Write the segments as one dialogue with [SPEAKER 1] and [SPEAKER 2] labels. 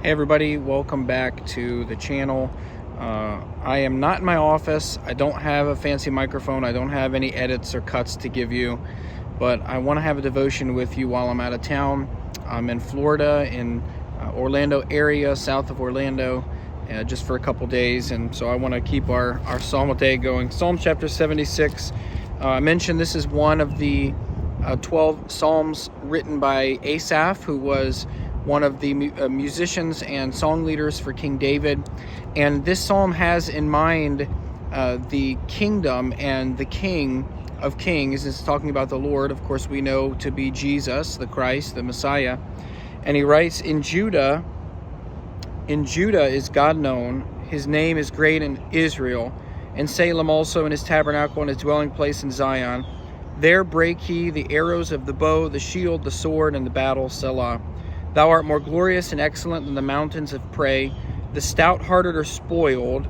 [SPEAKER 1] Hey everybody, welcome back to the channel. I am not in my office. I don't have a fancy microphone. I don't have any edits or cuts to give you, but I want to have a devotion with you while I'm out of town. I'm in Florida, in Orlando area, south of Orlando, just for a couple days, and so I want to keep our Psalm a day going. Psalm chapter 76. I mentioned this is one of the 12 Psalms written by Asaph, who was one of the musicians and song leaders for King David. And this psalm has in mind the kingdom and the King of Kings. It's talking about the Lord, of course, we know to be Jesus, the Christ, the Messiah. And he writes, in Judah is God known. His name is great in Israel. In Salem also, in his tabernacle, in his dwelling place in Zion. There break he the arrows of the bow, the shield, the sword, and the battle, Selah. Thou art more glorious and excellent than the mountains of prey. The stout-hearted are spoiled.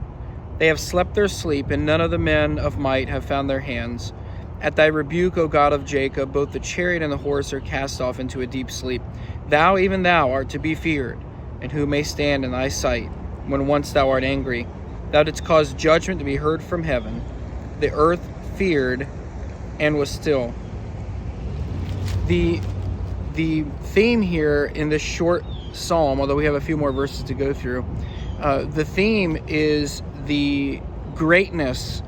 [SPEAKER 1] They have slept their sleep, and none of the men of might have found their hands. At thy rebuke, O God of Jacob, both the chariot and the horse are cast off into a deep sleep. Thou, even thou, art to be feared, and who may stand in thy sight, when once thou art angry? Thou didst cause judgment to be heard from heaven. The earth feared and was still. The theme here in this short psalm, although we have a few more verses to go through, the theme is the greatness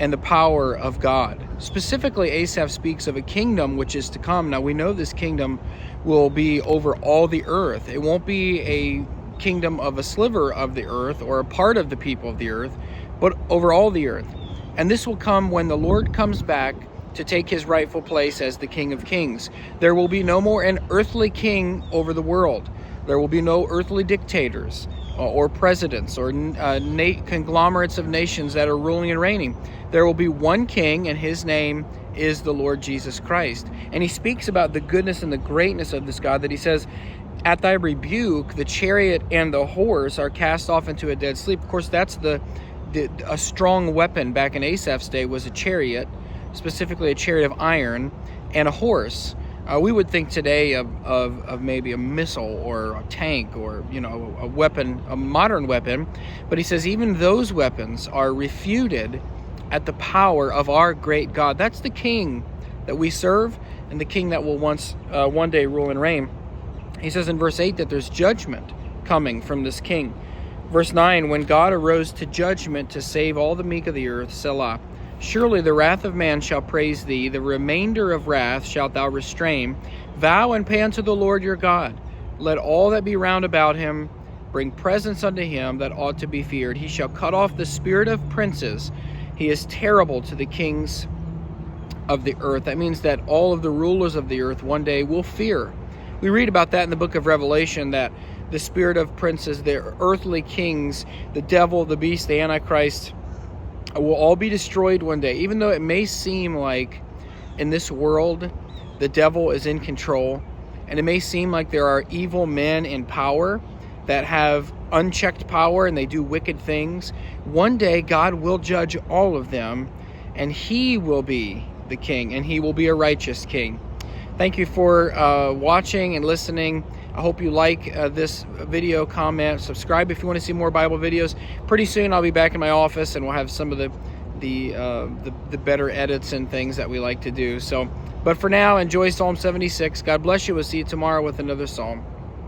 [SPEAKER 1] and the power of God. Specifically, Asaph speaks of a kingdom which is to come. Now, we know this kingdom will be over all the earth. It won't be a kingdom of a sliver of the earth or a part of the people of the earth, but over all the earth. And this will come when the Lord comes back to take his rightful place as the King of Kings. There will be no more an earthly king over the world. There will be no earthly dictators or presidents or conglomerates of nations that are ruling and reigning. There will be one king, and his name is the Lord Jesus Christ. And he speaks about the goodness and the greatness of this God, that he says, at thy rebuke, the chariot and the horse are cast off into a dead sleep. Of course, that's a strong weapon back in Asaph's day was a chariot, specifically a chariot of iron, and a horse. We would think today of maybe a missile or a tank or, a weapon, a modern weapon. But he says even those weapons are refuted at the power of our great God. That's the King that we serve and the King that will one day rule and reign. He says in verse 8 that there's judgment coming from this King. Verse 9, when God arose to judgment to save all the meek of the earth, Selah. Surely the wrath of man shall praise thee, the remainder of wrath shalt thou restrain. Vow and pay unto the Lord your God. Let all that be round about him bring presents unto him that ought to be feared. He shall cut off the spirit of princes. He is terrible to the kings of the earth. That means that all of the rulers of the earth one day will fear. We read about that in the book of Revelation, that the spirit of princes, the earthly kings, the devil, the beast, the Antichrist, will all be destroyed one day. Even though it may seem like in this world the devil is in control, and it may seem like there are evil men in power that have unchecked power and they do wicked things, one day God will judge all of them, and he will be the king, and he will be a righteous king. Thank you for watching and listening. I hope you like this video, comment, subscribe if you want to see more Bible videos. Pretty soon I'll be back in my office and we'll have some of the better edits and things that we like to do. But for now, enjoy Psalm 76. God bless you. We'll see you tomorrow with another Psalm.